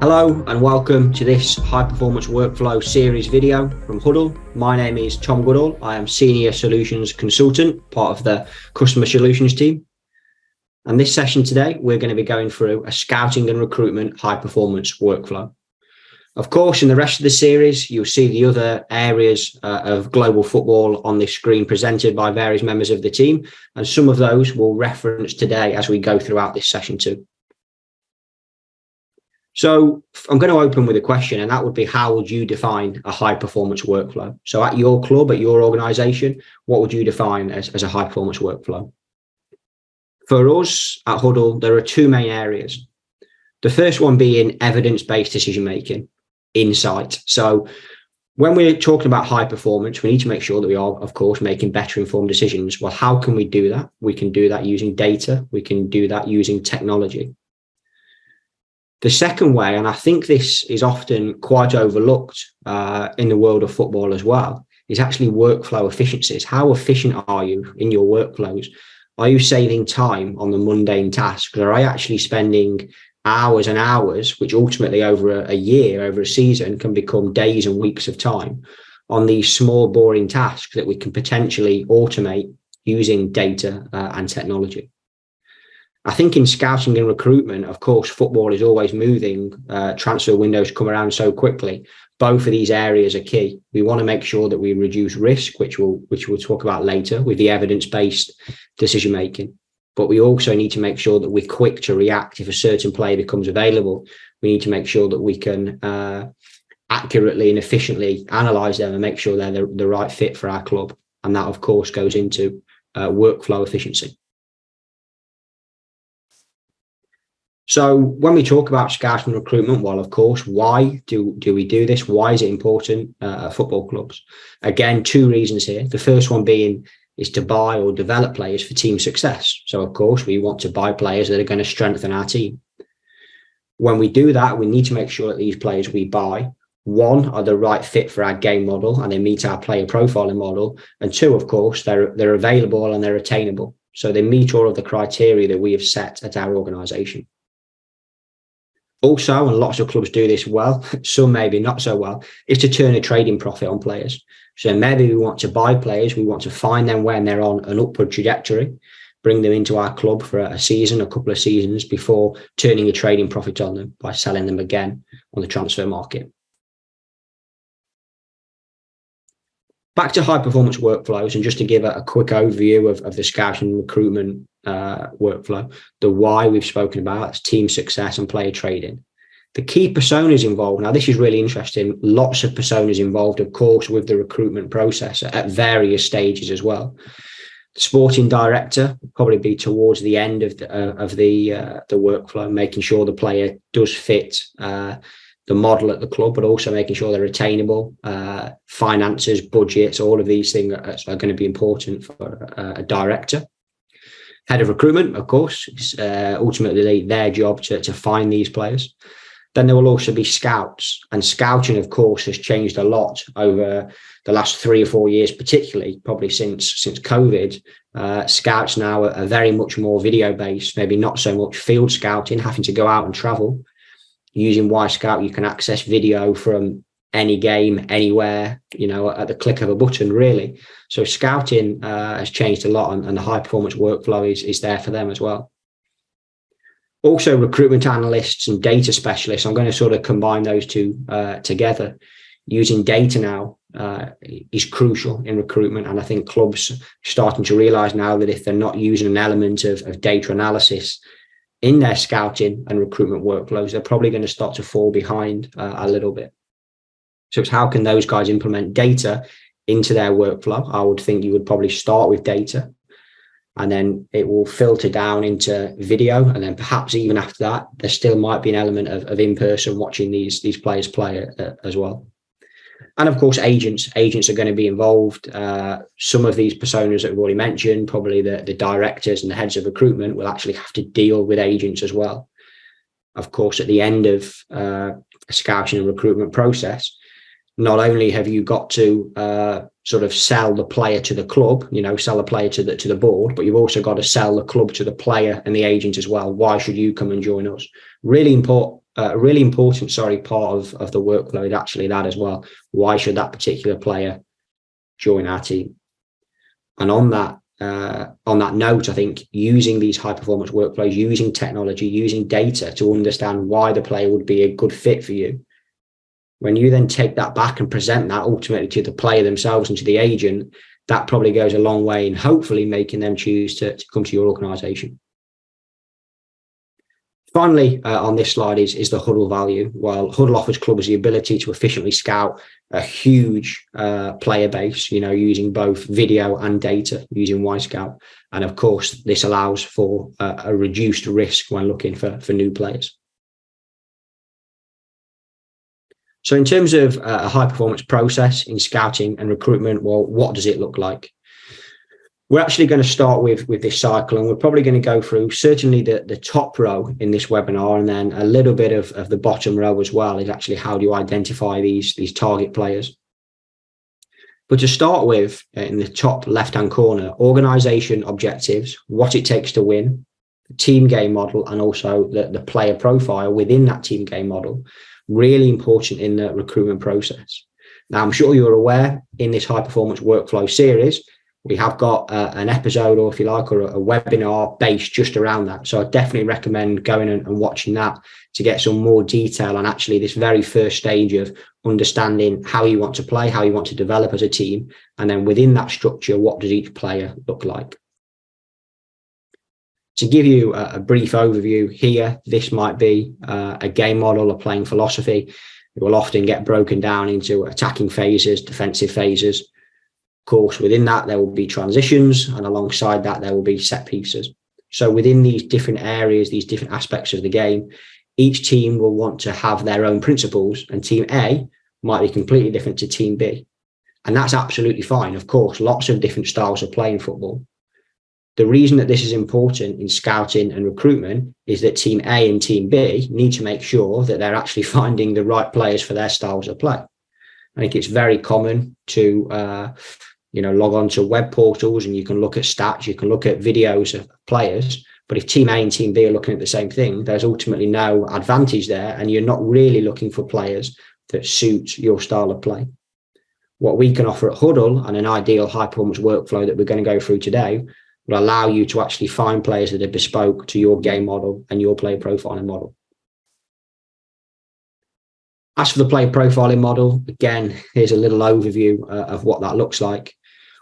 Hello and welcome to this high performance workflow series video from Hudl. My name is Tom Goodall. I am Senior Solutions Consultant, part of the Customer Solutions team. And this session today, we're going to be going through a scouting and recruitment high performance workflow. Of course, in the rest of the series, you'll see the other areas of global football on this screen presented by various members of the team. And some of those we'll reference today as we go throughout this session too. So I'm going to open with a question, and that would be, how would you define a high performance workflow? So at your club, at your organization, what would you define as a high performance workflow? For us at Hudl, there are two main areas. The first one being evidence-based decision-making, insight. So when we're talking about high performance, we need to make sure that we are, of course, making better informed decisions. Well, how can we do that? We can do that using data. We can do that using technology. The second way, and I think this is often quite overlooked in the world of football as well, is actually workflow efficiencies. How efficient are you in your workflows? Are you saving time on the mundane tasks? Or are you actually spending hours and hours, which ultimately over a year, over a season, can become days and weeks of time on these small, boring tasks that we can potentially automate using data and technology? I think in scouting and recruitment, of course, football is always moving. Transfer windows come around so quickly. Both of these areas are key. We want to make sure that we reduce risk, which we'll talk about later with the evidence-based decision making. But we also need to make sure that we're quick to react if a certain player becomes available. We need to make sure that we can accurately and efficiently analyze them and make sure they're the right fit for our club. And that, of course, goes into workflow efficiency. So when we talk about scouting and recruitment, well, of course, why do we do this? Why is it important at football clubs? Again, two reasons here. The first one being is to buy or develop players for team success. So, of course, we want to buy players that are going to strengthen our team. When we do that, we need to make sure that these players we buy, one, are the right fit for our game model and they meet our player profiling model. And two, of course, they're available and they're attainable. So they meet all of the criteria that we have set at our organisation. Also, and lots of clubs do this well, some maybe not so well, is to turn a trading profit on players. So maybe we want to buy players, we want to find them when they're on an upward trajectory, bring them into our club for a season, a couple of seasons before turning a trading profit on them by selling them again on the transfer market. Back to high performance workflows, and just to give a quick overview of the scouting and recruitment workflow, the why we've spoken about, it's team success and player trading. The key personas involved, now this is really interesting, lots of personas involved, of course, with the recruitment process at various stages as well. The sporting director will probably be towards the end of the workflow, making sure the player does fit the model at the club, but also making sure they're attainable. Finances, budgets, all of these things are going to be important for a director. Head of recruitment, of course, it's ultimately their job to find these players. Then there will also be scouts, and scouting, of course, has changed a lot over the last 3 or 4 years, particularly probably since COVID. Scouts now are very much more video based, maybe not so much field scouting, having to go out and travel. Using Y-Scout, you can access video from any game, anywhere, at the click of a button, really. So scouting has changed a lot, and the high performance workflow is there for them as well. Also, recruitment analysts and data specialists, I'm going to sort of combine those two together. Using data now is crucial in recruitment, and I think clubs are starting to realize now that if they're not using an element of data analysis in their scouting and recruitment workflows, they're probably going to start to fall behind a little bit. So it's how can those guys implement data into their workflow? I would think you would probably start with data, and then it will filter down into video. And then perhaps even after that, there still might be an element of in-person watching these players play as well. And of course, agents are going to be involved. Some of these personas that we've already mentioned, probably the directors and the heads of recruitment, will actually have to deal with agents as well. Of course, at the end of a scouting and recruitment process, not only have you got to sort of sell the player to the club, sell the player to the board, but you've also got to sell the club to the player and the agent as well. Why should you come and join us? Really important a really important, part of the workflow is actually that as well. Why should that particular player join our team? And on that note, I think using these high performance workflows, using technology, using data to understand why the player would be a good fit for you. When you then take that back and present that ultimately to the player themselves and to the agent, that probably goes a long way in hopefully making them choose to come to your organization. Finally, on this slide is the Hudl value. While Hudl offers clubs the ability to efficiently scout a huge player base, using both video and data using Y-Scout. And of course, this allows for a reduced risk when looking for new players. So in terms of a high performance process in scouting and recruitment, well, what does it look like? We're actually going to start with this cycle, and we're probably going to go through certainly the top row in this webinar, and then a little bit of the bottom row as well is actually how do you identify these target players. But to start with, in the top left-hand corner, organization objectives, what it takes to win, the team game model, and also the player profile within that team game model, really important in the recruitment process. Now, I'm sure you're aware in this high performance workflow series, we have got an episode, or if you like, or a webinar based just around that. So I definitely recommend going and watching that to get some more detail on actually this very first stage of understanding how you want to play, how you want to develop as a team. And then within that structure, what does each player look like? To give you a brief overview here, this might be a game model, a playing philosophy. It will often get broken down into attacking phases, defensive phases. Of course, within that, there will be transitions, and alongside that, there will be set pieces. So within these different areas, these different aspects of the game, each team will want to have their own principles, and team A might be completely different to team B. And that's absolutely fine. Of course, lots of different styles of playing football. The reason that this is important in scouting and recruitment is that team A and team B need to make sure that they're actually finding the right players for their styles of play. I think it's very common to log on to web portals and you can look at stats, you can look at videos of players, but if team A and team B are looking at the same thing, there's ultimately no advantage there, and you're not really looking for players that suit your style of play. What we can offer at Hudl, and an ideal high performance workflow that we're going to go through today, will allow you to actually find players that are bespoke to your game model and your player profiling model. As for the player profiling model, again, here's a little overview of what that looks like.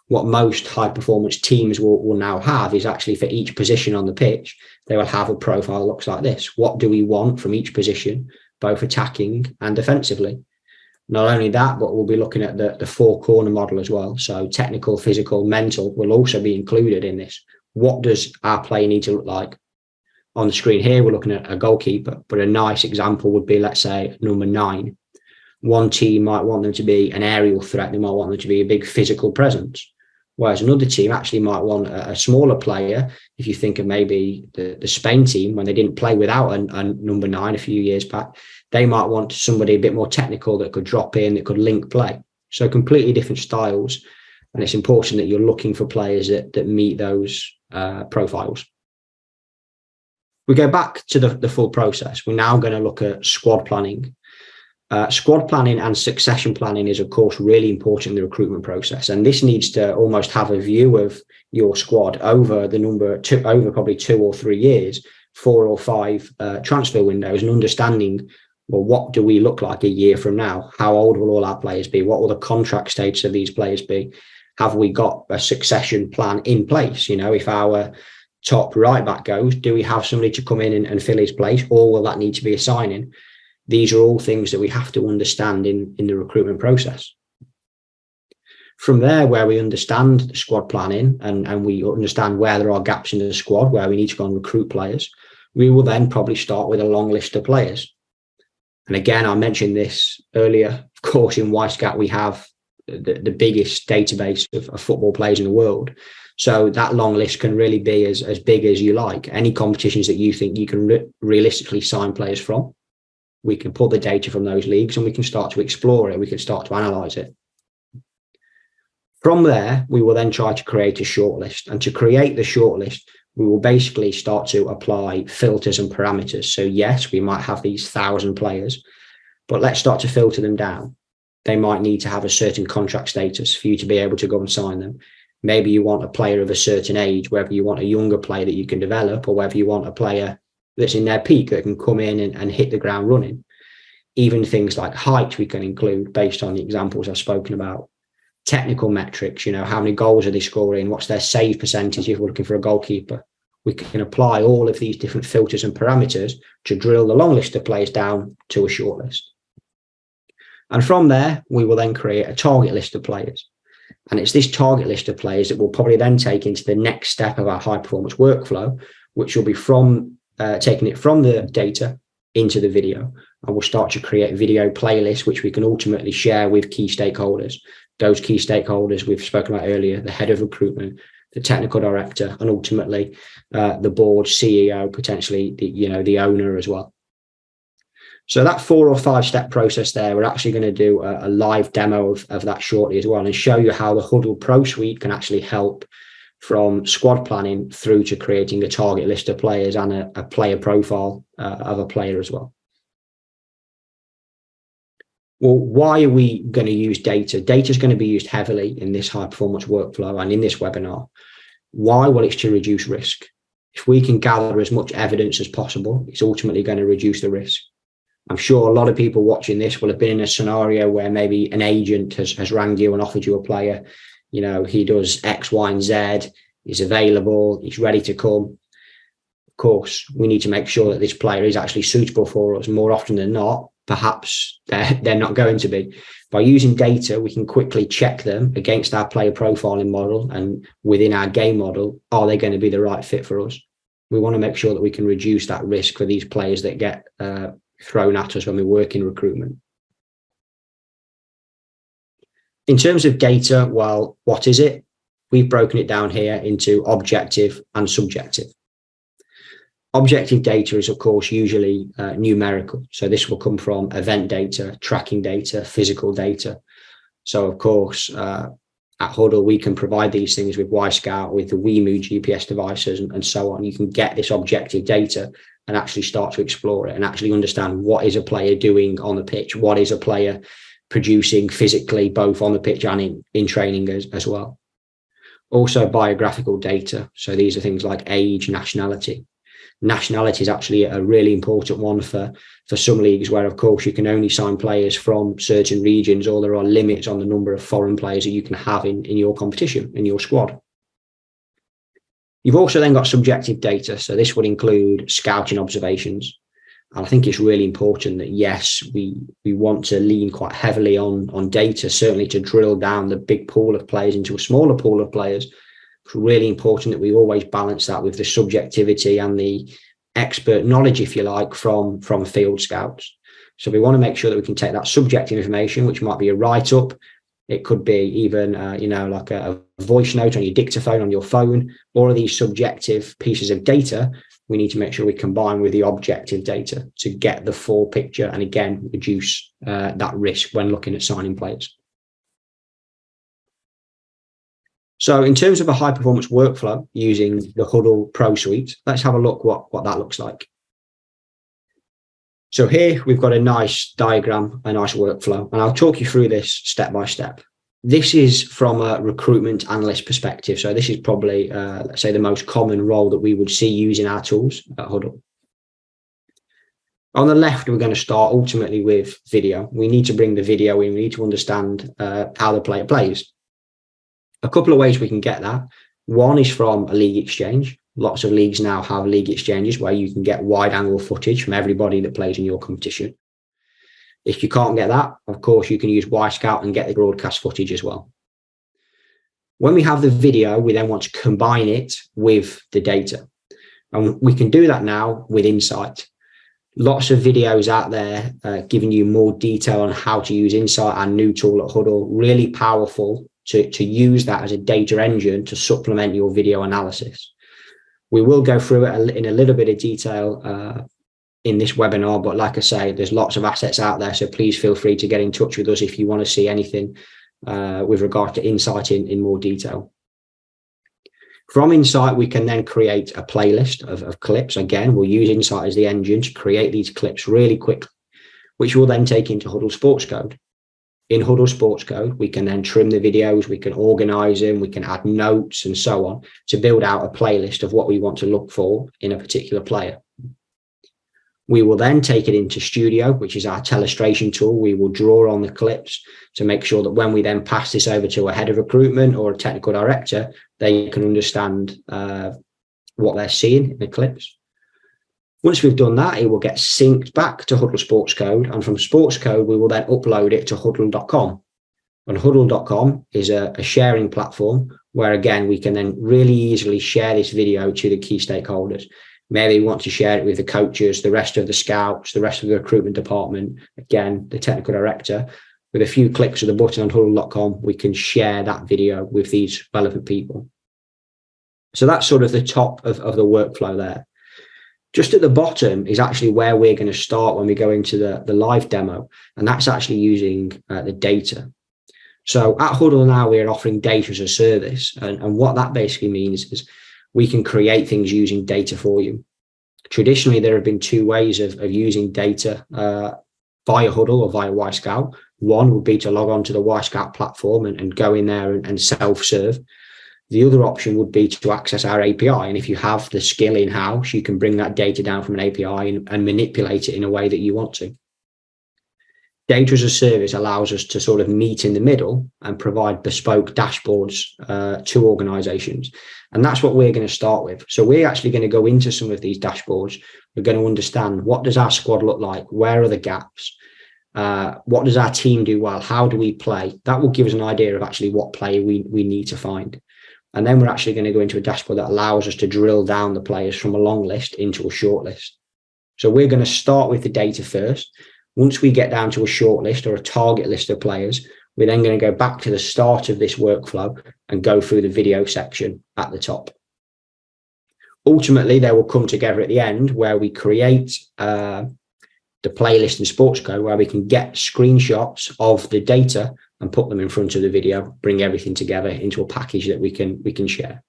What most high performance teams will now have is actually for each position on the pitch, they will have a profile that looks like this. What do we want from each position, both attacking and defensively? Not only that, but we'll be looking at the four corner model as well. So technical, physical, mental will also be included in this. What does our play need to look like? On the screen here, we're looking at a goalkeeper, but a nice example would be, let's say, number 9. One team might want them to be an aerial threat. They might want them to be a big physical presence. Whereas another team actually might want a smaller player. If you think of maybe the Spain team, when they didn't play without a number 9 a few years back, they might want somebody a bit more technical that could drop in, that could link play. So completely different styles. And it's important that you're looking for players that meet those profiles. We go back to the full process. We're now going to look at squad planning. Squad planning and succession planning is, of course, really important in the recruitment process. And this needs to almost have a view of your squad over over probably 2 or 3 years, 4 or 5 transfer windows, and understanding, well, what do we look like a year from now? How old will all our players be? What will the contract status of these players be? Have we got a succession plan in place? If our top right back goes, do we have somebody to come in and fill his place, or will that need to be a signing? These are all things that we have to understand in the recruitment process. From there, where we understand the squad planning and we understand where there are gaps in the squad, where we need to go and recruit players, we will then probably start with a long list of players. And again, I mentioned this earlier, of course, in Y-Scout, we have the biggest database of football players in the world. So that long list can really be as big as you like. Any competitions that you think you can realistically sign players from, we can pull the data from those leagues and we can start to explore it. We can start to analyze it. From there, we will then try to create a shortlist. And to create the shortlist, we will basically start to apply filters and parameters. So yes, we might have these 1,000 players, but let's start to filter them down. They might need to have a certain contract status for you to be able to go and sign them. Maybe you want a player of a certain age, whether you want a younger player that you can develop, or whether you want a player that's in their peak that can come in and hit the ground running. Even things like height we can include based on the examples I've spoken about. Technical metrics, how many goals are they scoring? What's their save percentage if we're looking for a goalkeeper? We can apply all of these different filters and parameters to drill the long list of players down to a short list. And from there, we will then create a target list of players. And it's this target list of players that we'll probably then take into the next step of our high performance workflow, which will be from taking it from the data into the video. And we'll start to create video playlists, which we can ultimately share with key stakeholders. Those key stakeholders we've spoken about earlier, the head of recruitment, the technical director, and ultimately the board, CEO, potentially the owner as well. So that 4 or 5 step process there, we're actually going to do a live demo of that shortly as well, and show you how the Hudl Pro Suite can actually help from squad planning through to creating a target list of players and a player profile of a player as well. Well, why are we going to use data? Data is going to be used heavily in this high performance workflow and in this webinar. Why? Well, it's to reduce risk. If we can gather as much evidence as possible, it's ultimately going to reduce the risk. I'm sure a lot of people watching this will have been in a scenario where maybe an agent has rang you and offered you a player. He does X, Y, and Z. He's available. He's ready to come. Of course, we need to make sure that this player is actually suitable for us. More often than not, perhaps they're not going to be. By using data, we can quickly check them against our player profiling model, and within our game model, are they going to be the right fit for us? We want to make sure that we can reduce that risk for these players that get thrown at us when we work in recruitment. In terms of data, well, what is it? We've broken it down here into objective and subjective. Objective data is, of course, usually numerical. So this will come from event data, tracking data, physical data. So, of course, at Hudl, we can provide these things with Y-Scout, with the WeMove GPS devices and so on. You can get this objective data and actually start to explore it and actually understand what is a player doing on the pitch, what is a player producing physically, both on the pitch and in training as well. Also biographical data. So these are things like age, nationality. Nationality is actually a really important one for some leagues where, of course, you can only sign players from certain regions, or there are limits on the number of foreign players that you can have in your competition, in your squad. You've also then got subjective data. So this would include scouting observations. And I think it's really important that, yes, we want to lean quite heavily on data, certainly to drill down the big pool of players into a smaller pool of players. It's really important that we always balance that with the subjectivity and the expert knowledge, if you like, from field scouts. So we want to make sure that we can take that subjective information, which might be a write-up. It could be even, like a voice note on your dictaphone on your phone. All of these subjective pieces of data, we need to make sure we combine with the objective data to get the full picture and, again, reduce that risk when looking at signing players. So in terms of a high-performance workflow using the Hudl Pro Suite, let's have a look what that looks like. So here we've got a nice diagram, a nice workflow, and I'll talk you through this step by step. This is from a recruitment analyst perspective. So this is probably, let's say, the most common role that we would see using our tools at Hudl. On the left, we're going to start ultimately with video. We need to bring the video in. We need to understand how the player plays. A couple of ways we can get that. One is from a league exchange. Lots of leagues now have league exchanges where you can get wide angle footage from everybody that plays in your competition. If you can't get that, of course, you can use Y-Scout and get the broadcast footage as well. When we have the video, we then want to combine it with the data. And we can do that now with Insight. Lots of videos out there giving you more detail on how to use Insight, our new tool at Hudl. Really powerful to use that as a data engine to supplement your video analysis. We will go through it in a little bit of detail in this webinar, but like I say, there's lots of assets out there, so please feel free to get in touch with us if you want to see anything with regard to Insight in more detail. From Insight, we can then create a playlist of clips. Again, we'll use Insight as the engine to create these clips really quickly, which we'll then take into Hudl Sportscode. In Hudl Sportscode, we can then trim the videos, we can organize them, we can add notes and so on to build out a playlist of what we want to look for in a particular player. We will then take it into Studio, which is our telestration tool. We will draw on the clips to make sure that when we then pass this over to a head of recruitment or a technical director, they can understand what they're seeing in the clips. Once we've done that, it will get synced back to Hudl Sportscode, and from Sportscode, we will then upload it to Hudl.com. And Hudl.com is a sharing platform where, again, we can then really easily share this video to the key stakeholders. Maybe we want to share it with the coaches, the rest of the scouts, the rest of the recruitment department, again, the technical director. With a few clicks of the button on Hudl.com, we can share that video with these relevant people. So that's sort of the top of the workflow there. Just at the bottom is actually where we're going to start when we go into the live demo, and that's actually using the data. So at Hudl now, we're offering data as a service, and what that basically means is we can create things using data for you. Traditionally, there have been two ways of using data via Hudl or via Yscout. One would be to log on to the Yscout platform and go in there and self-serve. The other option would be to access our API. And if you have the skill in-house, you can bring that data down from an API and manipulate it in a way that you want to. Data as a service allows us to sort of meet in the middle and provide bespoke dashboards to organizations. And that's what we're going to start with. So we're actually going to go into some of these dashboards. We're going to understand, what does our squad look like? Where are the gaps? What does our team do well? How do we play? That will give us an idea of actually what player we need to find. And then we're actually going to go into a dashboard that allows us to drill down the players from a long list into a short list. So we're going to start with the data first. Once we get down to a short list or a target list of players, we're then going to go back to the start of this workflow and go through the video section at the top. Ultimately, they will come together at the end where we create the playlist in Sportscode, where we can get screenshots of the data and put them in front of the video, bring everything together into a package that we can share.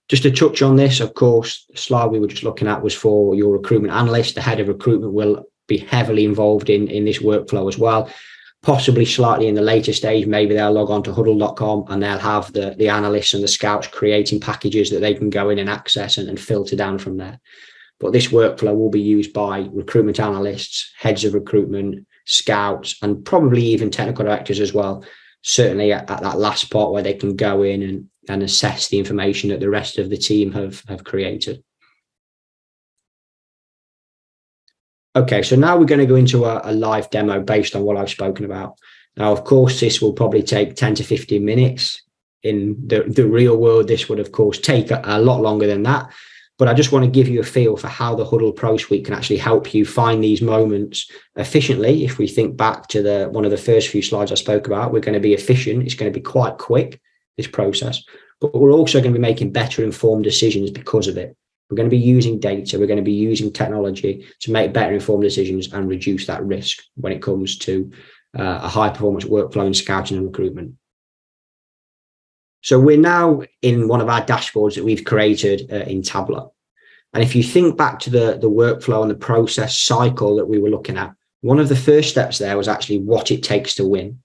Just to touch on this, of course, the slide we were just looking at was for your recruitment analyst. The head of recruitment will be heavily involved in this workflow as well, possibly slightly in the later stage. Maybe they'll log on to Hudl.com and they'll have the analysts and the scouts creating packages that they can go in and access and filter down from there. But this workflow will be used by recruitment analysts, heads of recruitment, scouts, and probably even technical directors as well. Certainly at that last part where they can go in and assess the information that the rest of the team have created. Okay, so now we're going to go into a live demo based on what I've spoken about. Now, of course, this will probably take 10 to 15 minutes. In the real world, this would, of course, take a lot longer than that. But I just want to give you a feel for how the Hudl Pro Suite can actually help you find these moments efficiently. If we think back to one of the first few slides I spoke about, we're going to be efficient. It's going to be quite quick, this process, but we're also going to be making better informed decisions because of it. We're going to be using data. We're going to be using technology to make better informed decisions and reduce that risk when it comes to a high performance workflow in scouting and recruitment. So we're now in one of our dashboards that we've created in Tableau. And if you think back to the workflow and the process cycle that we were looking at, one of the first steps there was actually what it takes to win.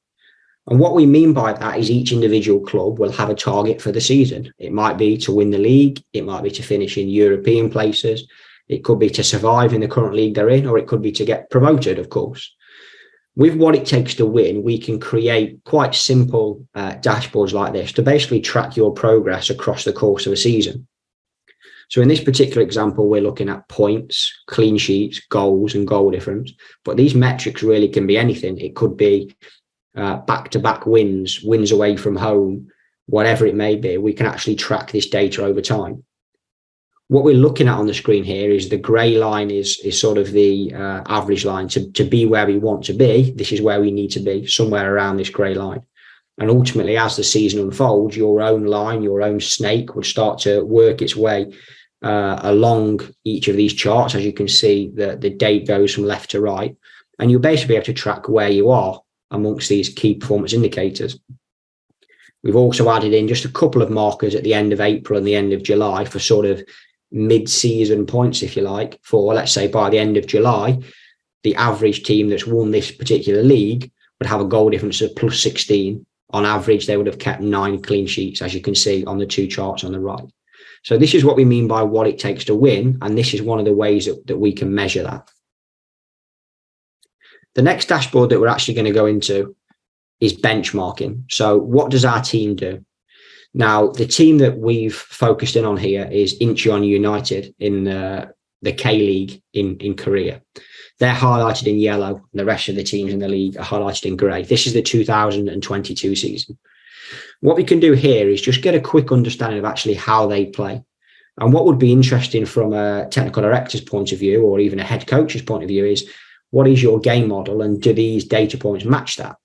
And what we mean by that is each individual club will have a target for the season. It might be to win the league. It might be to finish in European places. It could be to survive in the current league they're in, or it could be to get promoted, of course. With what it takes to win, we can create quite simple dashboards like this to basically track your progress across the course of a season. So in this particular example, we're looking at points, clean sheets, goals, and goal difference. But these metrics really can be anything. It could be back-to-back wins away from home, whatever it may be. We can actually track this data over time. What we're looking at on the screen here is the grey line is sort of the average line. To be where we want to be, this is where we need to be, somewhere around this grey line. And ultimately, as the season unfolds, your own line, your own snake would start to work its way along each of these charts. As you can see, the date goes from left to right, and you'll basically be able to track where you are amongst these key performance indicators. We've also added in just a couple of markers at the end of April and the end of July for sort of mid-season points, if you like, for, let's say, by the end of July, the average team that's won this particular league would have a goal difference of plus 16. On average, they would have kept 9 clean sheets, as you can see on the 2 charts on the right. So this is what we mean by what it takes to win, and this is one of the ways that we can measure that. The next dashboard that we're actually going to go into is benchmarking. So what does our team do? Now, the team that we've focused in on here is Incheon United in the K-League in Korea. They're highlighted in yellow, and the rest of the teams in the league are highlighted in grey. This is the 2022 season. What we can do here is just get a quick understanding of actually how they play. And what would be interesting from a technical director's point of view, or even a head coach's point of view, is what is your game model, and do these data points match that?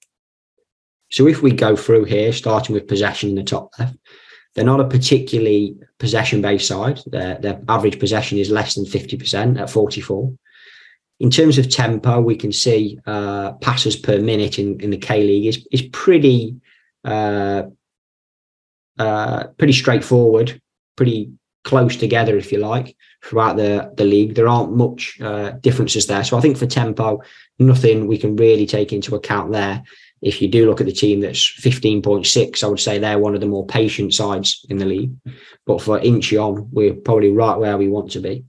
So if we go through here, starting with possession in the top left, they're not a particularly possession-based side. Their average possession is less than 50% at 44. In terms of tempo, we can see passes per minute in the K-League is pretty straightforward, pretty close together, if you like, throughout the league. There aren't much differences there. So I think for tempo, nothing we can really take into account there. If you do look at the team that's 15.6, I would say they're one of the more patient sides in the league. But for Incheon, we're probably right where we want to be.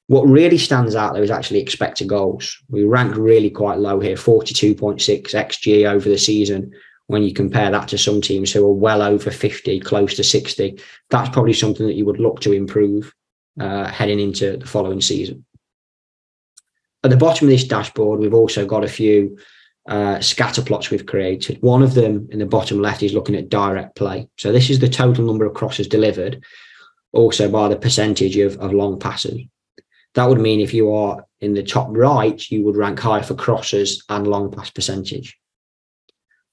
What really stands out there is actually expected goals. We rank really quite low here, 42.6 XG over the season. When you compare that to some teams who are well over 50, close to 60, that's probably something that you would look to improve heading into the following season. At the bottom of this dashboard, we've also got a few scatter plots we've created. One of them in the bottom left is looking at direct play. So this is the total number of crosses delivered, also by the percentage of long passes. That would mean if you are in the top right, you would rank higher for crosses and long pass percentage.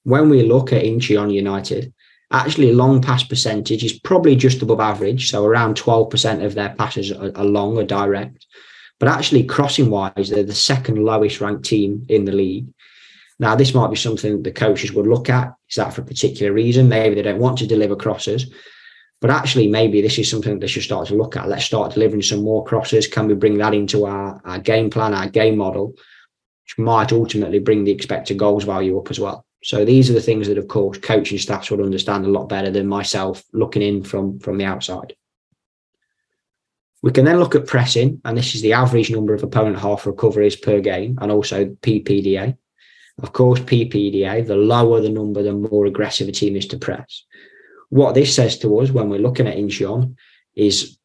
When we look at Incheon United, actually long pass percentage is probably just above average. So around 12% of their passes are long or direct. But actually crossing wise, they're the second lowest ranked team in the league. Now, this might be something the coaches would look at. Is that for a particular reason? Maybe they don't want to deliver crosses. But actually, maybe this is something that they should start to look at. Let's start delivering some more crosses. Can we bring that into our game plan, our game model, which might ultimately bring the expected goals value up as well? So these are the things that, of course, coaching staffs would understand a lot better than myself looking in from the outside. We can then look at pressing, and this is the average number of opponent half recoveries per game, and also PPDA. Of course, PPDA, the lower the number, the more aggressive a team is to press. What this says to us when we're looking at Incheon is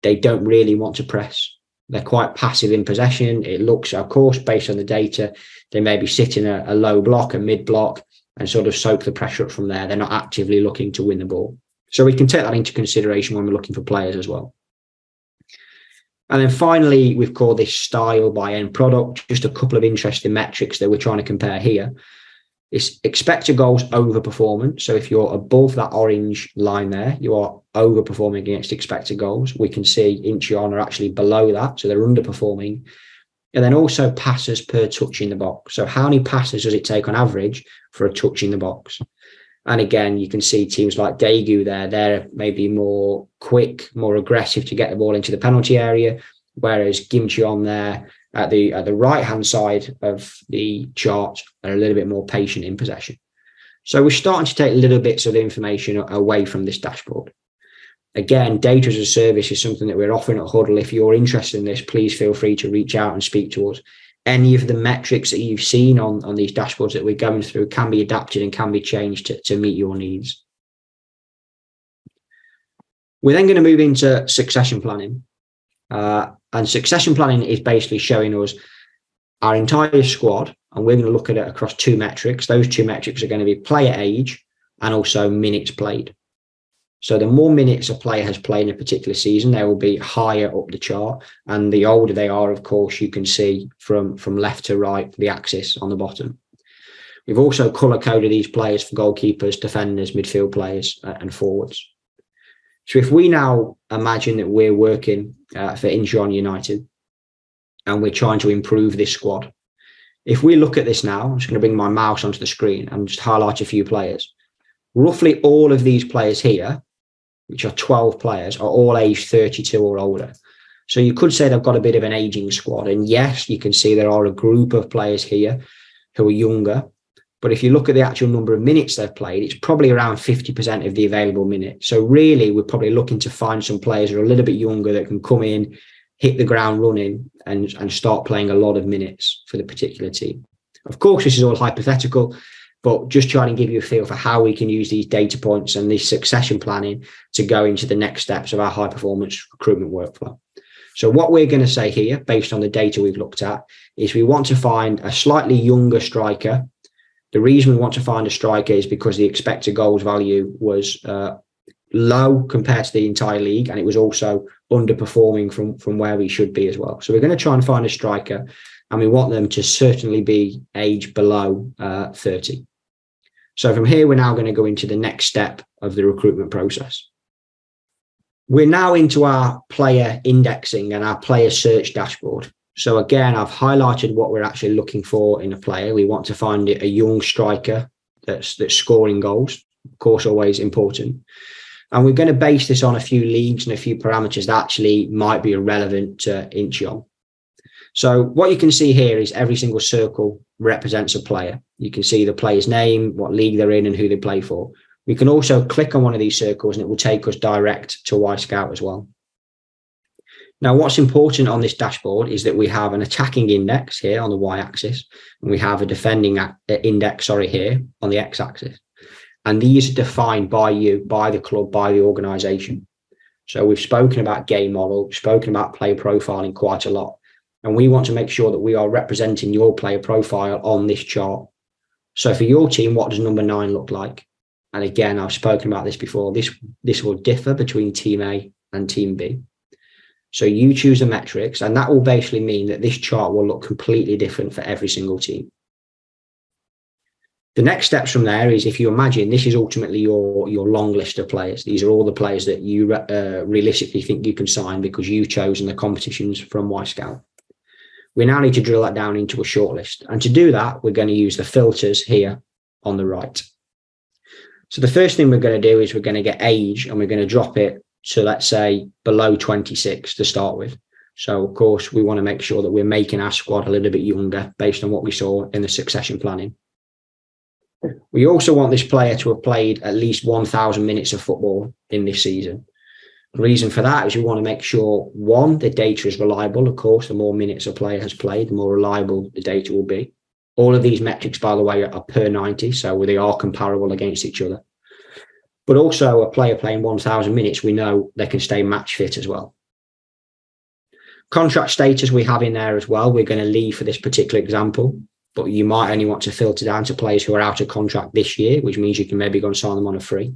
they don't really want to press. They're quite passive in possession. It looks, of course, based on the data, they may be sitting a low block, a mid block, and sort of soak the pressure up from there. They're not actively looking to win the ball. So we can take that into consideration when we're looking for players as well. And then finally, we've called this style by end product, just a couple of interesting metrics that we're trying to compare here. It's expected goals over performance. So if you're above that orange line there, you are overperforming against expected goals. We can see Incheon are actually below that, so they're underperforming. And then also passes per touch in the box. So how many passes does it take on average for a touch in the box? And again, you can see teams like Daegu there, they're maybe more quick, more aggressive to get the ball into the penalty area, whereas Gimcheon there at the right-hand side of the chart are a little bit more patient in possession. So we're starting to take little bits of information away from this dashboard. Again, data as a service is something that we're offering at Hudl. If you're interested in this, please feel free to reach out and speak to us. Any of the metrics that you've seen on these dashboards that we're going through can be adapted and can be changed to meet your needs. We're then going to move into succession planning. And succession planning is basically showing us our entire squad, and we're going to look at it across two metrics. Those two metrics are going to be player age and also minutes played. So the more minutes a player has played in a particular season, they will be higher up the chart. And the older they are, of course, you can see from left to right, the axis on the bottom. We've also color-coded these players for goalkeepers, defenders, midfield players, and forwards. So if we now imagine that we're working for Incheon United and we're trying to improve this squad, if we look at this now, I'm just going to bring my mouse onto the screen and just highlight a few players. roughly all of these players here, which are 12 players, are all aged 32 or older. So you could say they've got a bit of an aging squad. And yes, you can see there are a group of players here who are younger. But if you look at the actual number of minutes they've played, it's probably around 50% of the available minutes. So really, we're probably looking to find some players who are a little bit younger that can come in, hit the ground running and start playing a lot of minutes for the particular team. Of course, this is all hypothetical, but just trying to give you a feel for how we can use these data points and this succession planning to go into the next steps of our high performance recruitment workflow. So what we're going to say here, based on the data we've looked at, is we want to find a slightly younger striker. The reason we want to find a striker is because the expected goals value was low compared to the entire league, and it was also underperforming from where we should be as well. So we're going to try and find a striker, and we want them to certainly be aged below 30. So from here, we're now going to go into the next step of the recruitment process. We're now into our player indexing and our player search dashboard. So again, I've highlighted what we're actually looking for in a player. We want to find a young striker that's scoring goals, of course, always important. And we're going to base this on a few leagues and a few parameters that actually might be relevant to Incheon. So what you can see here is every single circle represents a player. You can see the player's name, what league they're in, and who they play for. We can also click on one of these circles and it will take us direct to Y-Scout as well. Now, what's important on this dashboard is that we have an attacking index here on the Y-axis, and we have a defending index, here on the X-axis. And these are defined by you, by the club, by the organisation. So we've spoken about game model, we've spoken about player profiling quite a lot. And we want to make sure that we are representing your player profile on this chart. So for your team, what does number 9 look like? And again, I've spoken about this before. This will differ between team A and team B. So you choose the metrics, and that will basically mean that this chart will look completely different for every single team. The next steps from there is, if you imagine this is ultimately your long list of players. These are all the players that you realistically think you can sign because you've chosen the competitions from Y-Scout. We now need to drill that down into a shortlist. And to do that, we're going to use the filters here on the right. So the first thing we're going to do is we're going to get age, and we're going to drop it to, let's say, below 26 to start with. So, of course, we want to make sure that we're making our squad a little bit younger based on what we saw in the succession planning. We also want this player to have played at least 1,000 minutes of football in this season. The reason for that is we want to make sure, one, the data is reliable. Of course, the more minutes a player has played, the more reliable the data will be. All of these metrics, by the way, are per 90, so they are comparable against each other. But also a player playing 1,000 minutes, we know they can stay match fit as well. Contract status we have in there as well. We're going to leave for this particular example, but you might only want to filter down to players who are out of contract this year, which means you can maybe go and sign them on a free.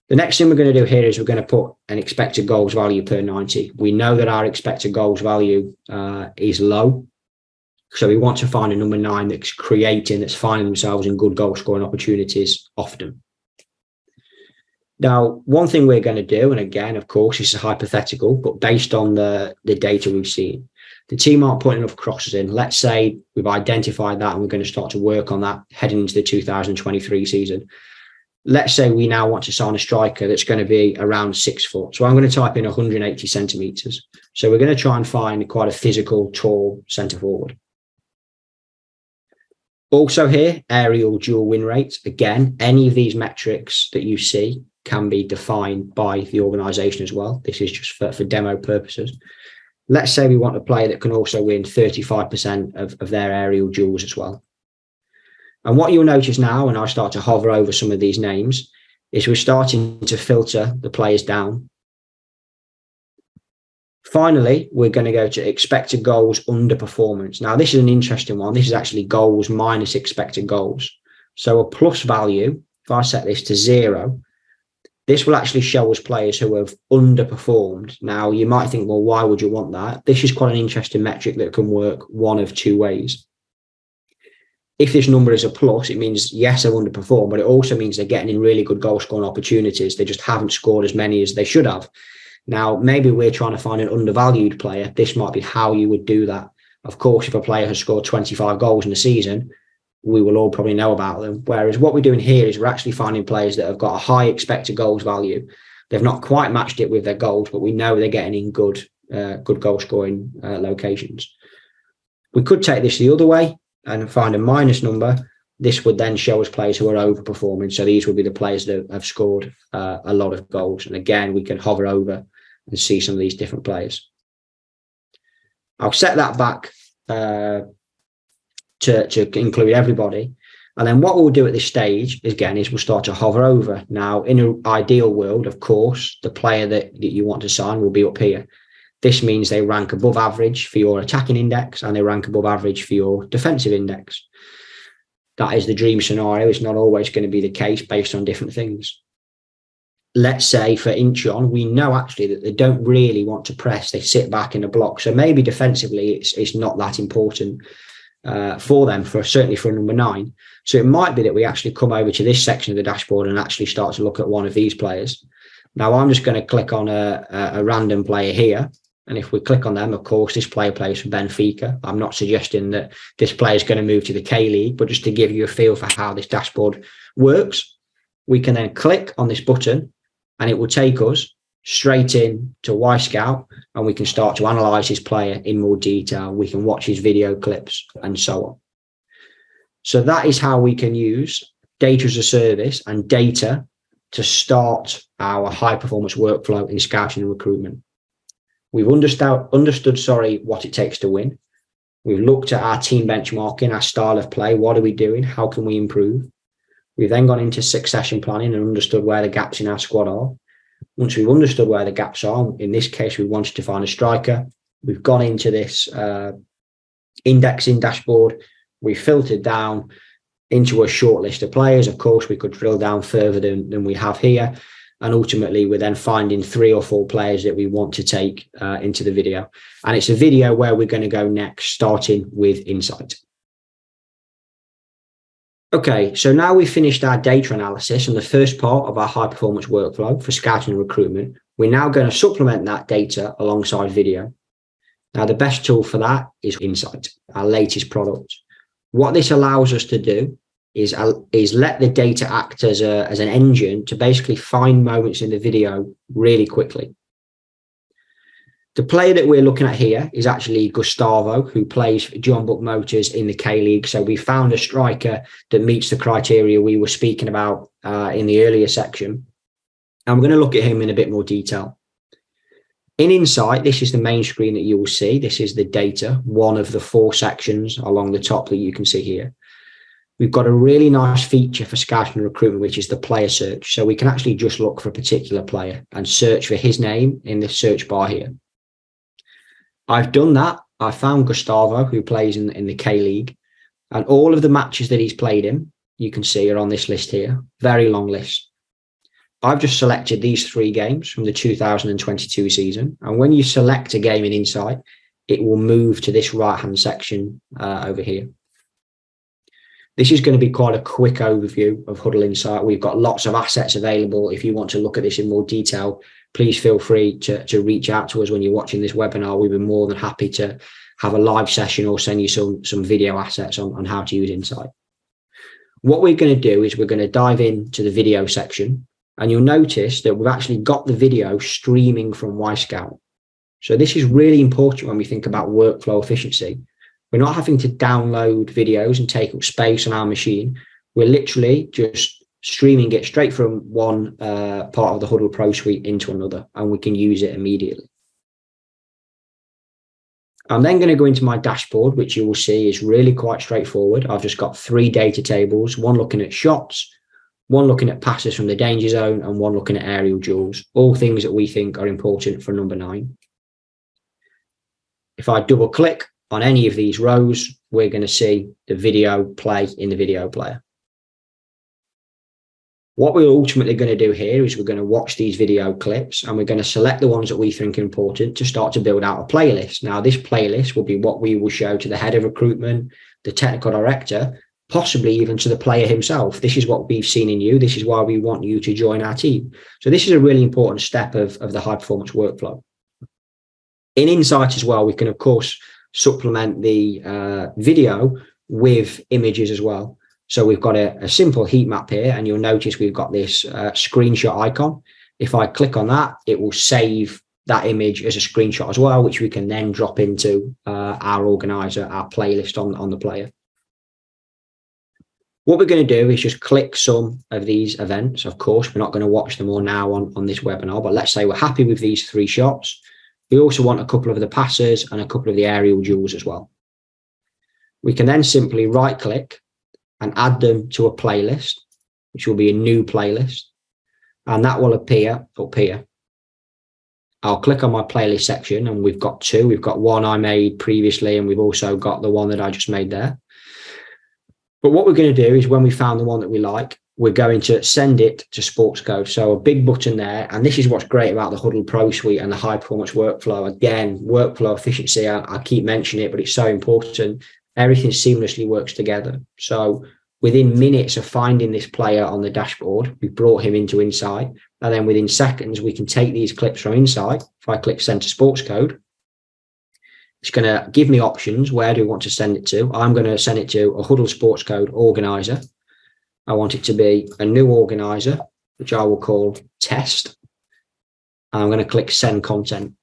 The next thing we're going to do here is we're going to put an expected goals value per 90. We know that our expected goals value is low. So we want to find a number 9 that's finding themselves in good goal scoring opportunities often. Now, one thing we're going to do, and again, of course, this is hypothetical, but based on the data we've seen, the team aren't putting enough crosses in. Let's say we've identified that and we're going to start to work on that heading into the 2023 season. Let's say we now want to sign a striker that's going to be around 6 foot. So I'm going to type in 180 centimetres. So we're going to try and find quite a physical, tall centre forward. Also here, aerial dual win rate. Again, any of these metrics that you see can be defined by the organisation as well. This is just for demo purposes. Let's say we want a player that can also win 35% of their aerial duels as well. And what you'll notice now, when I start to hover over some of these names, is we're starting to filter the players down. Finally, we're going to go to expected goals underperformance. Now, this is an interesting one. This is actually goals minus expected goals. So a plus value, if I set this to 0, this will actually show us players who have underperformed. Now, you might think, well, why would you want that? This is quite an interesting metric that can work one of two ways. If this number is a plus, it means, yes, they've underperformed, but it also means they're getting in really good goal scoring opportunities. They just haven't scored as many as they should have. Now, maybe we're trying to find an undervalued player. This might be how you would do that. Of course, if a player has scored 25 goals in a season, we will all probably know about them. Whereas what we're doing here is we're actually finding players that have got a high expected goals value. They've not quite matched it with their goals, but we know they're getting in good goal scoring locations. We could take this the other way and find a minus number. This would then show us players who are overperforming. So these would be the players that have scored a lot of goals. And again, we can hover over and see some of these different players. I'll set that back to include everybody. And then what we'll do at this stage, again, is we'll start to hover over. Now, in an ideal world, of course, the player that you want to sign will be up here. This means they rank above average for your attacking index and they rank above average for your defensive index. That is the dream scenario. It's not always going to be the case based on different things. Let's say for Incheon, we know actually that they don't really want to press. They sit back in a block. So maybe defensively, it's not that important for them, certainly for a number 9. So it might be that we actually come over to this section of the dashboard and actually start to look at one of these players. Now, I'm just going to click on a random player here. And if we click on them, of course, this player plays for Benfica. I'm not suggesting that this player is going to move to the K-League, but just to give you a feel for how this dashboard works, we can then click on this button and it will take us straight in to Wyscout and we can start to analyze his player in more detail. We can watch his video clips and so on. So that is how we can use data as a service and data to start our high performance workflow in scouting and recruitment. We've understood what it takes to win. We've looked at our team benchmarking, our style of play. What are we doing? How can we improve? We've then gone into succession planning and understood where the gaps in our squad are. Once we've understood where the gaps are, in this case, we wanted to find a striker. We've gone into this indexing dashboard. We filtered down into a short list of players. Of course, we could drill down further than we have here. And ultimately, we're then finding 3 or 4 players that we want to take into the video. And it's a video where we're going to go next, starting with Insight. Okay, so now we've finished our data analysis and the first part of our high performance workflow for scouting and recruitment. We're now going to supplement that data alongside video. Now, the best tool for that is Insight, our latest product. What this allows us to do is let the data act as an engine to basically find moments in the video really quickly. The player that we're looking at here is actually Gustavo, who plays for John Buck Motors in the K-League. So we found a striker that meets the criteria we were speaking about in the earlier section. And we're going to look at him in a bit more detail. In Insight, this is the main screen that you will see. This is the data, one of the 4 sections along the top that you can see here. We've got a really nice feature for scouting and recruitment, which is the player search. So we can actually just look for a particular player and search for his name in this search bar here. I've done that. I found Gustavo, who plays in the K-League, and all of the matches that he's played in, you can see are on this list here. Very long list. I've just selected these 3 games from the 2022 season. And when you select a game in Insight, it will move to this right-hand section over here. This is going to be quite a quick overview of Hudl Insight. We've got lots of assets available. If you want to look at this in more detail, please feel free to reach out to us when you're watching this webinar. We'd be more than happy to have a live session or send you some video assets on how to use Insight. What we're going to do is we're going to dive into the video section, and you'll notice that we've actually got the video streaming from Wyscout. So this is really important when we think about workflow efficiency. We're not having to download videos and take up space on our machine. We're literally just streaming it straight from one part of the Hudl Pro Suite into another, and we can use it immediately. I'm then going to go into my dashboard, which you will see is really quite straightforward. I've just got 3 data tables, one looking at shots, one looking at passes from the danger zone, and one looking at aerial duels, all things that we think are important for number 9. If I double click on any of these rows, we're going to see the video play in the video player. What we're ultimately going to do here is we're going to watch these video clips and we're going to select the ones that we think are important to start to build out a playlist. Now, this playlist will be what we will show to the head of recruitment, the technical director, possibly even to the player himself. This is what we've seen in you. This is why we want you to join our team. So this is a really important step of the high performance workflow. In Insight as well, we can, of course, supplement the video with images as well. So we've got a simple heat map here, and you'll notice we've got this screenshot icon. If I click on that, it will save that image as a screenshot as well, which we can then drop into our organizer, our playlist on the player. What we're going to do is just click some of these events. Of course, we're not going to watch them all now on this webinar, but let's say we're happy with these 3 shots. We also want a couple of the passes and a couple of the aerial duels as well. We can then simply right click and add them to a playlist, which will be a new playlist, and that will appear up here. I'll click on my playlist section, and we've got 2. We've got one I made previously, and we've also got the one that I just made there. But what we're going to do is, when we found the one that we like, we're going to send it to Sportscode. So a big button there. And this is what's great about the Hudl Pro Suite and the high performance workflow. Again, workflow efficiency, I keep mentioning it, but it's so important. Everything seamlessly works together. So within minutes of finding this player on the dashboard, we brought him into Insight. And then within seconds, we can take these clips from Insight. If I click send to Sportscode, it's going to give me options. Where do we want to send it to? I'm going to send it to a Hudl Sportscode organizer. I want it to be a new organizer, which I will call test. And I'm going to click send content.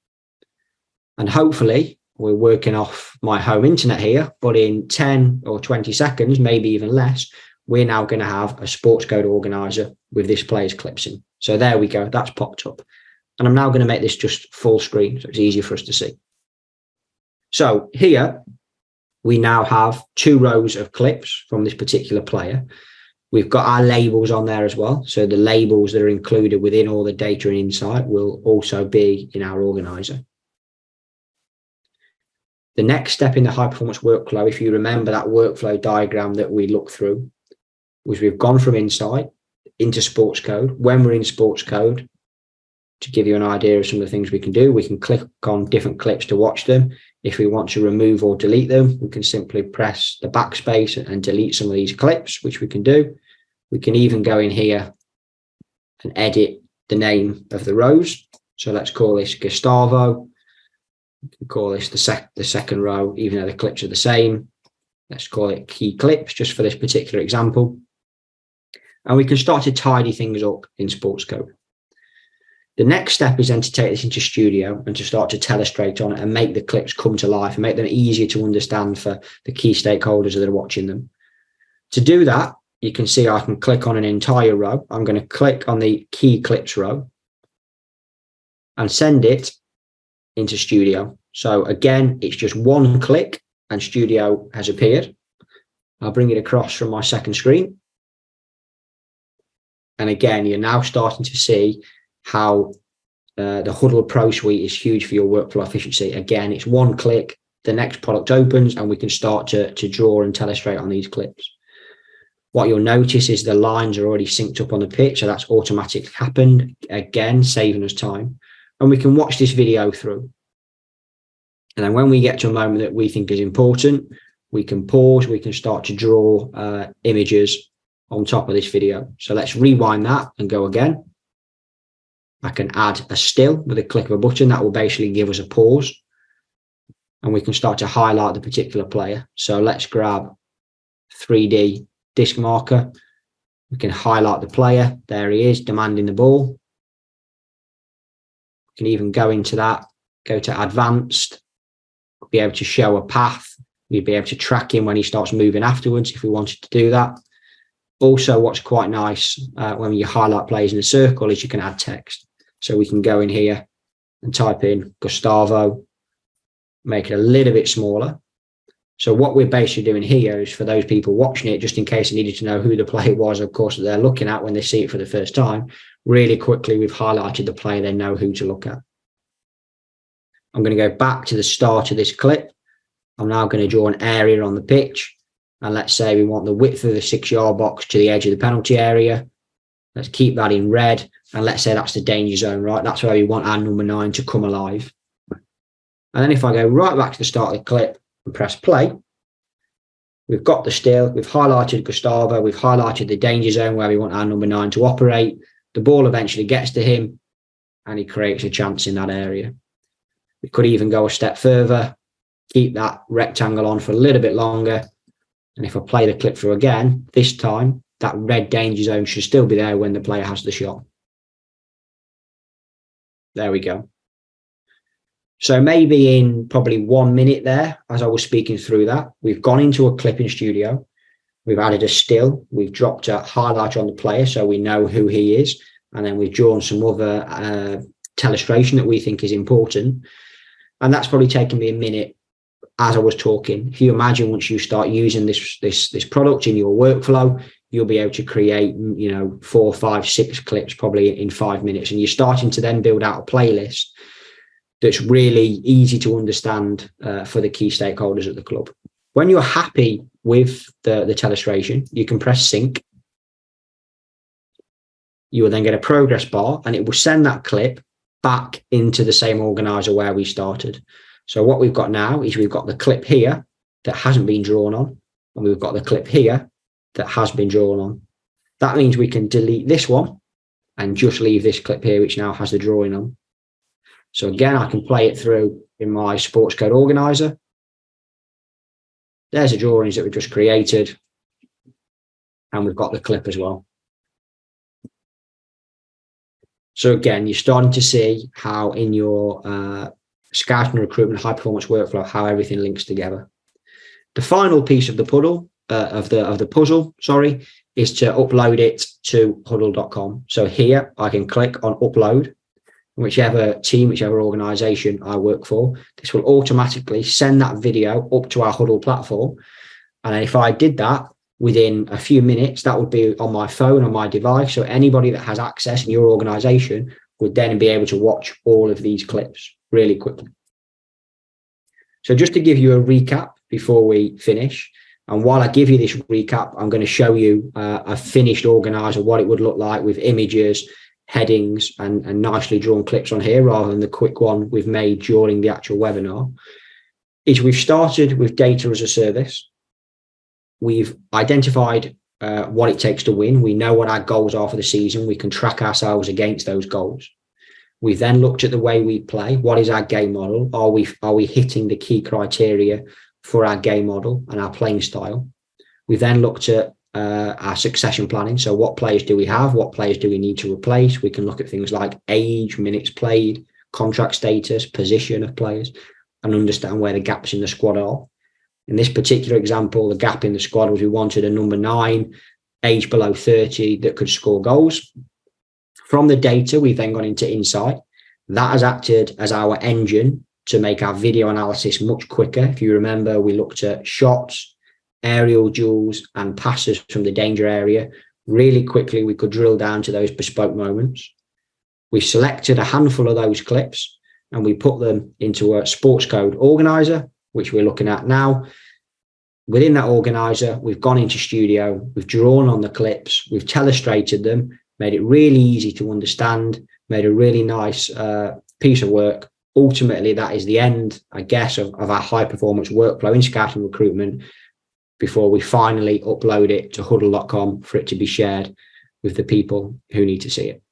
And hopefully we're working off my home internet here, but in 10 or 20 seconds, maybe even less, we're now going to have a Sportscode organizer with this player's clips in. So there we go. That's popped up. And I'm now going to make this just full screen, so it's easier for us to see. So here we now have 2 rows of clips from this particular player. We've got our labels on there as well. So the labels that are included within all the data and insight will also be in our organizer. The next step in the high performance workflow, if you remember that workflow diagram that we looked through, was we've gone from Insight into Sportscode. When we're in Sportscode, to give you an idea of some of the things we can do, we can click on different clips to watch them. If we want to remove or delete them, we can simply press the backspace and delete some of these clips, which we can do. We can even go in here and edit the name of the rows. So let's call this Gustavo. We can call this the second row, even though the clips are the same. Let's call it key clips just for this particular example. And we can start to tidy things up in Sportscode. The next step is then to take this into Studio and to start to telestrate on it and make the clips come to life and make them easier to understand for the key stakeholders that are watching them. To do that, you can see I can click on an entire row. I'm going to click on the key clips row and send it into Studio. So again, it's just one click and Studio has appeared. I'll bring it across from my second screen. And again, you're now starting to see how the Hudl Pro Suite is huge for your workflow efficiency. Again, it's one click, the next product opens, and we can start to draw and telestrate on these clips. What you'll notice is the lines are already synced up on the pitch, so that's automatically happened, again, saving us time. And we can watch this video through. And then when we get to a moment that we think is important, we can pause, we can start to draw images on top of this video. So let's rewind that and go again. I can add a still with a click of a button. That will basically give us a pause. And we can start to highlight the particular player. So let's grab 3D disc marker. We can highlight the player. There he is, demanding the ball. We can even go into that, go to advanced, be able to show a path. We'd be able to track him when he starts moving afterwards if we wanted to do that. Also, what's quite nice when you highlight players in a circle is you can add text. So we can go in here and type in Gustavo, make it a little bit smaller. So what we're basically doing here is for those people watching it, just in case they needed to know who the player was, of course, that they're looking at when they see it for the first time, really quickly, we've highlighted the player, they know who to look at. I'm going to go back to the start of this clip. I'm now going to draw an area on the pitch. And let's say we want the width of the 6-yard box to the edge of the penalty area. Let's keep that in red. And let's say that's the danger zone, right? That's where we want our number 9 to come alive. And then if I go right back to the start of the clip and press play, we've got the still, we've highlighted Gustavo, we've highlighted the danger zone where we want our number 9 to operate. The ball eventually gets to him and he creates a chance in that area. We could even go a step further, keep that rectangle on for a little bit longer. And if I play the clip through again, this time, that red danger zone should still be there when the player has the shot. There we go. So maybe in probably 1 minute there, as I was speaking through that, we've gone into a clip in Studio. We've added a still. We've dropped a highlight on the player so we know who he is. And then we've drawn some other telestration that we think is important. And that's probably taken me a minute as I was talking. If you imagine once you start using this product in your workflow, you'll be able to create, 4, 5, 6 clips probably in 5 minutes. And you're starting to then build out a playlist that's really easy to understand for the key stakeholders at the club. When you're happy with the telestration, you can press sync. You will then get a progress bar and it will send that clip back into the same organizer where we started. So what we've got now is we've got the clip here that hasn't been drawn on, and we've got the clip here that has been drawn on. That means we can delete this one and just leave this clip here, which now has the drawing on. So again, I can play it through in my Sportscode organizer. There's the drawings that we just created, and we've got the clip as well. So again, you're starting to see how in your scouting and recruitment high performance workflow, how everything links together. The final piece of the puzzle, is to upload it to hudl.com. So here I can click on upload. Whichever team, whichever organization I work for, this will automatically send that video up to our Hudl platform. And if I did that within a few minutes, that would be on my phone, on my device. So anybody that has access in your organization would then be able to watch all of these clips really quickly. So just to give you a recap before we finish, and while I give you this recap, I'm going to show you a finished organizer, what it would look like with images, headings and nicely drawn clips on here rather than the quick one we've made during the actual webinar. Is we've started with data as a service. We've identified what it takes to win. We know what our goals are for the season. We can track ourselves against those goals. We've then looked at the way we play. What is our game model? Are we hitting the key criteria for our game model and our playing style? We've then looked at our succession planning. So what players do we have? What players do we need to replace? We can look at things like age, minutes played, contract status, position of players, and understand where the gaps in the squad are. In this particular example, the gap in the squad was we wanted a number 9, age below 30 that could score goals. From the data, we've then gone into Insight. That has acted as our engine to make our video analysis much quicker. If you remember, we looked at shots, aerial duels and passes from the danger area. Really quickly, we could drill down to those bespoke moments. We selected a handful of those clips and we put them into a Sportscode organizer, which we're looking at now. Within that organizer, we've gone into Studio, we've drawn on the clips, we've telestrated them, made it really easy to understand, made a really nice piece of work. Ultimately, that is the end, I guess, of our high performance workflow in scouting recruitment before we finally upload it to hudl.com for it to be shared with the people who need to see it.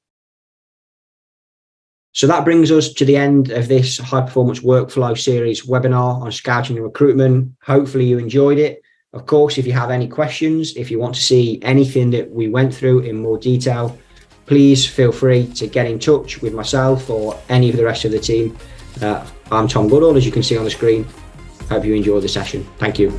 So that brings us to the end of this high performance workflow series webinar on scouting and recruitment. Hopefully you enjoyed it. Of course, if you have any questions, if you want to see anything that we went through in more detail, please feel free to get in touch with myself or any of the rest of the team. I'm Tom Goodall, as you can see on the screen. Hope you enjoyed the session. Thank you.